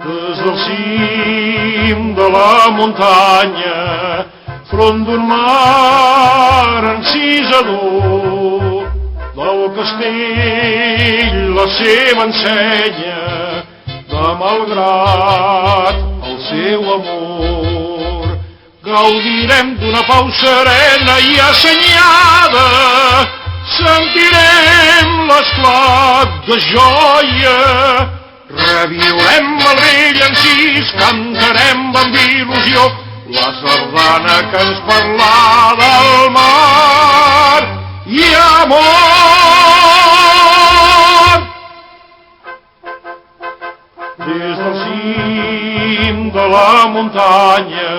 Des del cim de la muntanya, front d'un mar encisador, del castell la seva ensenya, de malgrat el seu amor. Gaudirem d'una pau serena i assenyada, sentirem l'esclat de joia, reviurem el vell encís, cantarem amb il·lusió la sardana que ens parlà del mar i amor. Des del cim de la muntanya,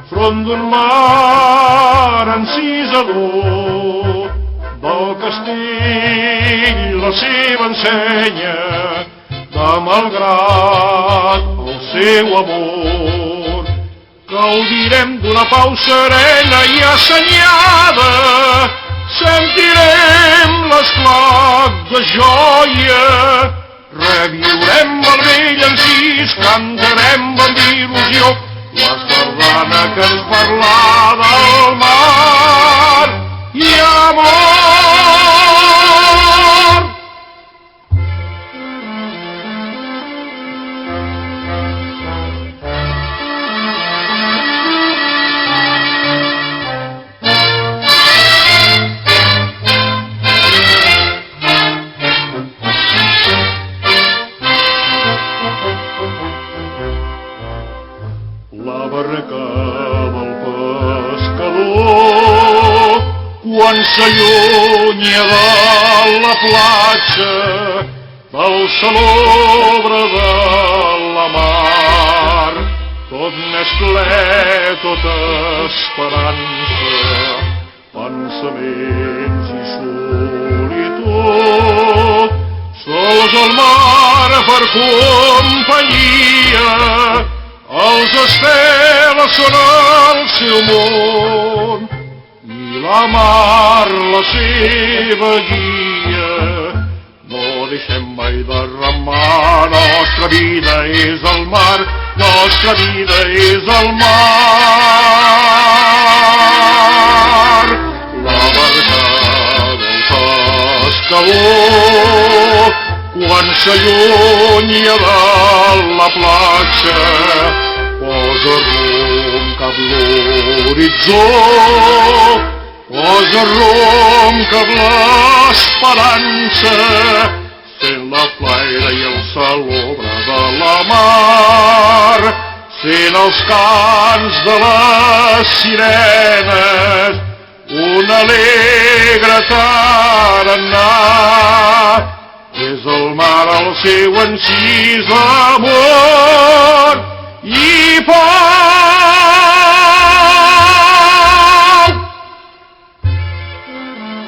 front d'un mar encisador, del castell la seva ensenya, de malgrat el seu amor. Gaudirem d'una pau serena i assenyada, sentirem l'esclat de joia, reviurem el vell encís, cantarem amb il·lusió la sardana que ens parlà del mar i amor. La barraca del pescador, quan s'allunya de la platja, del salobre de la mar, tot n'és ple, tota esperança, pensaments i solitud. Sols el mar per companyia, els estels són el seu món i la mar la seva guia. No deixem mai de remar, nostra vida és el mar, nostra vida és el mar. La barca del pescador, quan s'allunya de la platja, posa rumb cap l'horitzó, posa rumb cap l'esperança, sent la flaire i el salobre de la mar, sent els cants de les sirenes, un alegre tarannà. És el mar el seu encís amor i por.